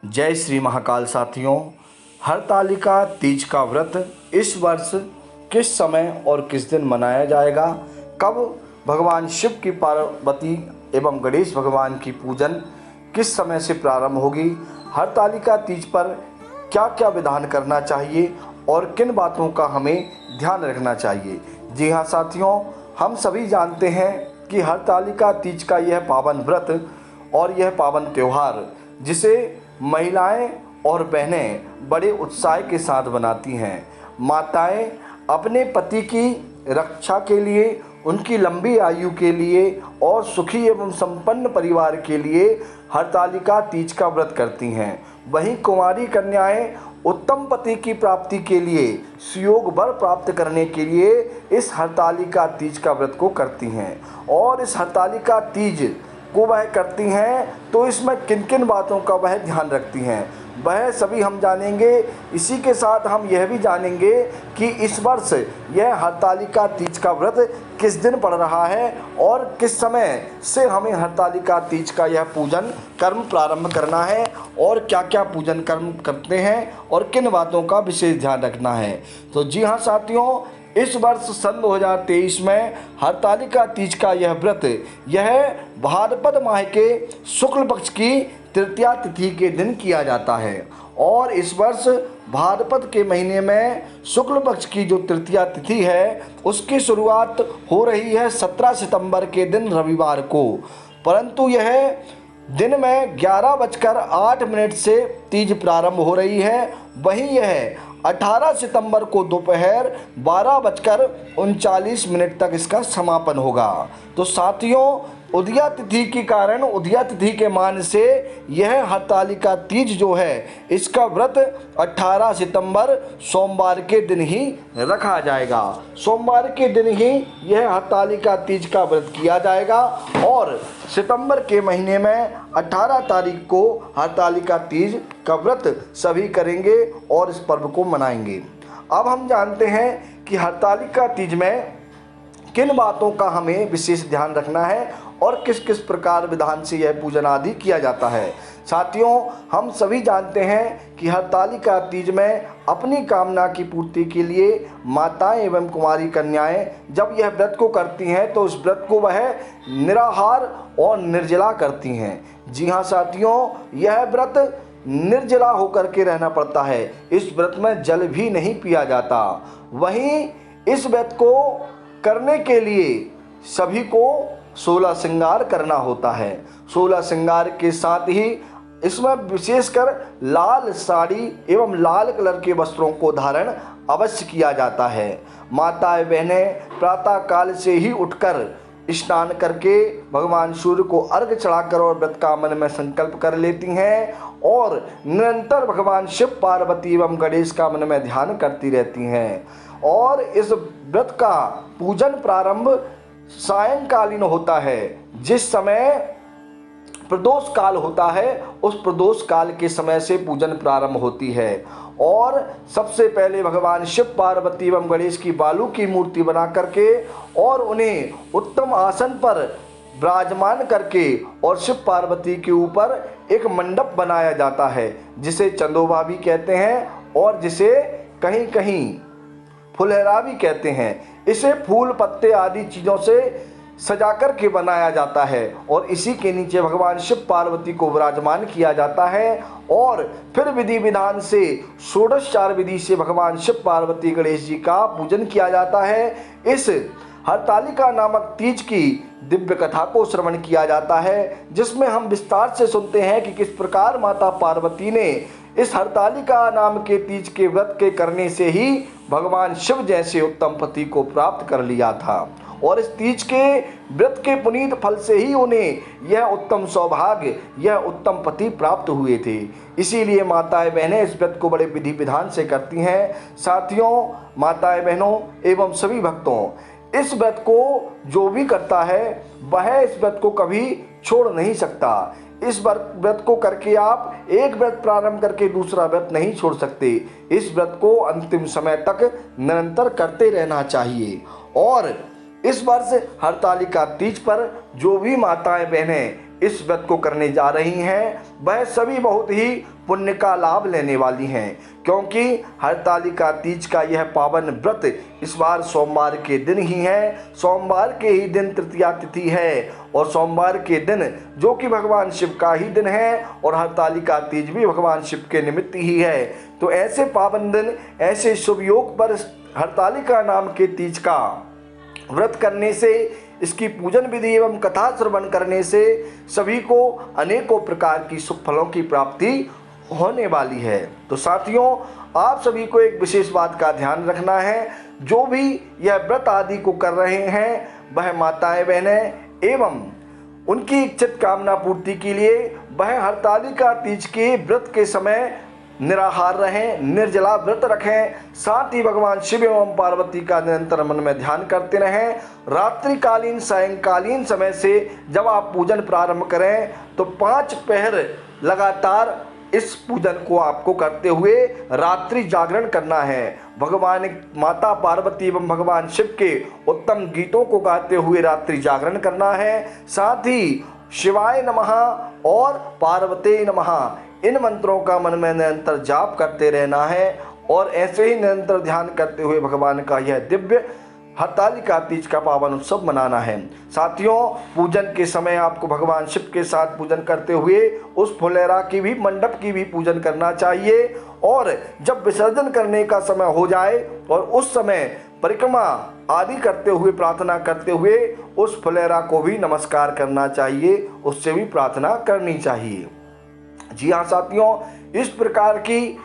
जय श्री महाकाल साथियों। हरतालिका तीज का व्रत इस वर्ष किस समय और किस दिन मनाया जाएगा, कब भगवान शिव की पार्वती एवं गणेश भगवान की पूजन किस समय से प्रारंभ होगी, हरतालिका तीज पर क्या क्या विधान करना चाहिए और किन बातों का हमें ध्यान रखना चाहिए। जी हाँ साथियों, हम सभी जानते हैं कि हरतालिका तीज का यह पावन व्रत और यह पावन त्यौहार जिसे महिलाएं और बहनें बड़े उत्साह के साथ बनाती हैं। माताएं अपने पति की रक्षा के लिए, उनकी लंबी आयु के लिए और सुखी एवं संपन्न परिवार के लिए हरतालिका तीज का व्रत करती हैं। वहीं कुंवारी कन्याएं उत्तम पति की प्राप्ति के लिए, सुयोग वर प्राप्त करने के लिए इस हरतालिका तीज का व्रत को करती हैं। और इस हरतालिका तीज को वह करती हैं तो इसमें किन किन बातों का वह ध्यान रखती हैं, वह सभी हम जानेंगे। इसी के साथ हम यह भी जानेंगे कि इस वर्ष यह हरतालिका तीज का व्रत किस दिन पड़ रहा है और किस समय से हमें हरतालिका तीज का यह पूजन कर्म प्रारंभ करना है और क्या क्या पूजन कर्म करते हैं और किन बातों का विशेष ध्यान रखना है। तो जी हाँ साथियों, इस वर्ष सन 2023 में हरतालिका तीज का यह व्रत यह भाद्रपद माह के शुक्ल पक्ष की तृतीया तिथि के दिन किया जाता है। और इस वर्ष भाद्रपद के महीने में शुक्ल पक्ष की जो तृतीया तिथि है उसकी शुरुआत हो रही है 17 सितंबर के दिन रविवार को, परंतु यह दिन में 11:08 से तीज प्रारंभ हो रही है। वहीं यह 18 सितंबर को दोपहर 12:39 तक इसका समापन होगा। तो साथियों, उदया तिथि के कारण, उदया तिथि के मान से यह हरतालिका तीज जो है इसका व्रत 18 सितंबर सोमवार के दिन ही रखा जाएगा। सोमवार के दिन ही यह हरतालिका तीज का व्रत किया जाएगा और सितंबर के महीने में 18 तारीख को हरतालिका तीज का व्रत सभी करेंगे और इस पर्व को मनाएंगे। अब हम जानते हैं कि हरतालिका तीज में किन बातों का हमें विशेष ध्यान रखना है और किस किस प्रकार विधान से यह पूजन आदि किया जाता है। साथियों, हम सभी जानते हैं कि हरतालिका तीज में अपनी कामना की पूर्ति के लिए माताएं एवं कुंवारी कन्याएं जब यह व्रत को करती हैं तो उस व्रत को वह निराहार और निर्जला करती हैं। जी हाँ साथियों, यह व्रत निर्जला होकर के रहना पड़ता है। इस व्रत में जल भी नहीं पिया जाता। वहीं इस व्रत को करने के लिए सभी को 16 श्रृंगार करना होता है। 16 श्रृंगार के साथ ही इसमें विशेषकर लाल साड़ी एवं लाल कलर के वस्त्रों को धारण अवश्य किया जाता है। माताएं बहनें प्रातः काल से ही उठकर स्नान करके भगवान सूर्य को अर्घ्य चढ़ाकर और व्रत का मन में संकल्प कर लेती हैं और निरंतर भगवान शिव पार्वती एवं गणेश का मन में ध्यान करती रहती हैं। और इस व्रत का पूजन प्रारंभ सायंकालीन होता है। जिस समय प्रदोष काल होता है उस प्रदोष काल के समय से पूजन प्रारंभ होती है और सबसे पहले भगवान शिव पार्वती एवं गणेश की बालू की मूर्ति बना करके और उन्हें उत्तम आसन पर विराजमान करके और शिव पार्वती के ऊपर एक मंडप बनाया जाता है जिसे चंदोबा भी कहते हैं और जिसे कहीं कहीं फुलहरा भी कहते हैं। इसे फूल पत्ते आदि चीज़ों से सजाकर के बनाया जाता है और इसी के नीचे भगवान शिव पार्वती को विराजमान किया जाता है और फिर विधि विधान से षोडशोपचार विधि से भगवान शिव पार्वती गणेश जी का पूजन किया जाता है। इस हरतालिका नामक तीज की दिव्य कथा को श्रवण किया जाता है जिसमें हम विस्तार से सुनते हैं कि किस प्रकार माता पार्वती ने इस हरतालिका नाम के तीज के व्रत के करने से ही भगवान शिव जैसे उत्तम पति को प्राप्त कर लिया था और इस तीज के व्रत के पुनीत फल से ही उन्हें यह उत्तम सौभाग्य, यह उत्तम पति प्राप्त हुए थे। इसीलिए माताएं बहनें इस व्रत को बड़े विधि विधान से करती हैं। साथियों, माताएं बहनों एवं सभी भक्तों, इस व्रत को जो भी करता है वह इस व्रत को कभी छोड़ नहीं सकता। इस व्रत को करके आप एक व्रत प्रारंभ करके दूसरा व्रत नहीं छोड़ सकते। इस व्रत को अंतिम समय तक निरंतर करते रहना चाहिए। और इस वर्ष हरतालिका तीज पर जो भी माताएं बहनें इस व्रत को करने जा रही हैं वह सभी बहुत ही पुण्य का लाभ लेने वाली हैं, क्योंकि हरतालिका तीज का यह पावन व्रत इस बार सोमवार के दिन ही है। सोमवार के ही दिन तृतीया तिथि है और सोमवार के दिन जो कि भगवान शिव का ही दिन है और हरतालिका तीज भी भगवान शिव के निमित्त ही है। तो ऐसे पावन दिन, ऐसे शुभ योग पर हरतालिका नाम के तीज का व्रत करने से, इसकी पूजन विधि एवं कथा श्रवण करने से सभी को अनेकों प्रकार की शुभ फलों की प्राप्ति होने वाली है। तो साथियों, आप सभी को एक विशेष बात का ध्यान रखना है। जो भी यह व्रत आदि को कर रहे हैं वह माताएं बहनें एवं उनकी इच्छित कामना पूर्ति के लिए वह हरतालिका तीज के व्रत के समय निराहार रहें, निर्जला व्रत रखें। साथ ही भगवान शिव एवं पार्वती का निरंतर मन में ध्यान करते रहें। रात्रिकालीन सायंकालीन समय से जब आप पूजन प्रारंभ करें तो 5 पहर लगातार इस पूजन को आपको करते हुए रात्रि जागरण करना है। भगवान माता पार्वती एवं भगवान शिव के उत्तम गीतों को गाते हुए रात्रि जागरण करना है। साथ ही शिवाय नमः और पार्वते नमः इन मंत्रों का मन में निरंतर जाप करते रहना है और ऐसे ही निरंतर ध्यान करते हुए भगवान का यह दिव्य हरतालिका तीज का पावन उत्सव मनाना है। साथियों, पूजन के समय आपको भगवान शिव के साथ पूजन करते हुए उस फुलेरा की भी, मंडप की भी पूजन करना चाहिए और जब विसर्जन करने का समय हो जाए और उस समय परिक्रमा आदि करते हुए, प्रार्थना करते हुए उस फुलेरा को भी नमस्कार करना चाहिए, उससे भी प्रार्थना करनी चाहिए। जी हाँ साथियों, इस प्रकार की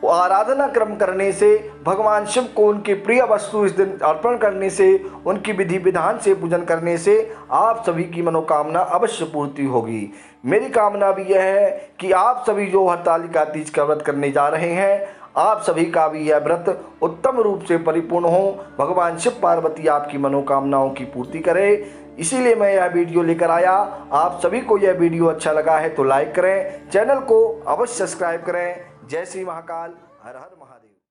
आराधना क्रम करने से, भगवान शिव को उनकी प्रिय वस्तु इस दिन अर्पण करने से, उनकी विधि विधान से पूजन करने से आप सभी की मनोकामना अवश्य पूर्ति होगी। मेरी कामना भी यह है कि आप सभी जो हरतालिका तीज का व्रत करने जा रहे हैं, आप सभी का भी यह व्रत उत्तम रूप से परिपूर्ण हो। भगवान शिव पार्वती आपकी मनोकामनाओं की पूर्ति करे, इसीलिए मैं यह वीडियो लेकर आया। आप सभी को यह वीडियो अच्छा लगा है तो लाइक करें, चैनल को अवश्य सब्सक्राइब करें। जय श्री महाकाल, हर हर महादेव।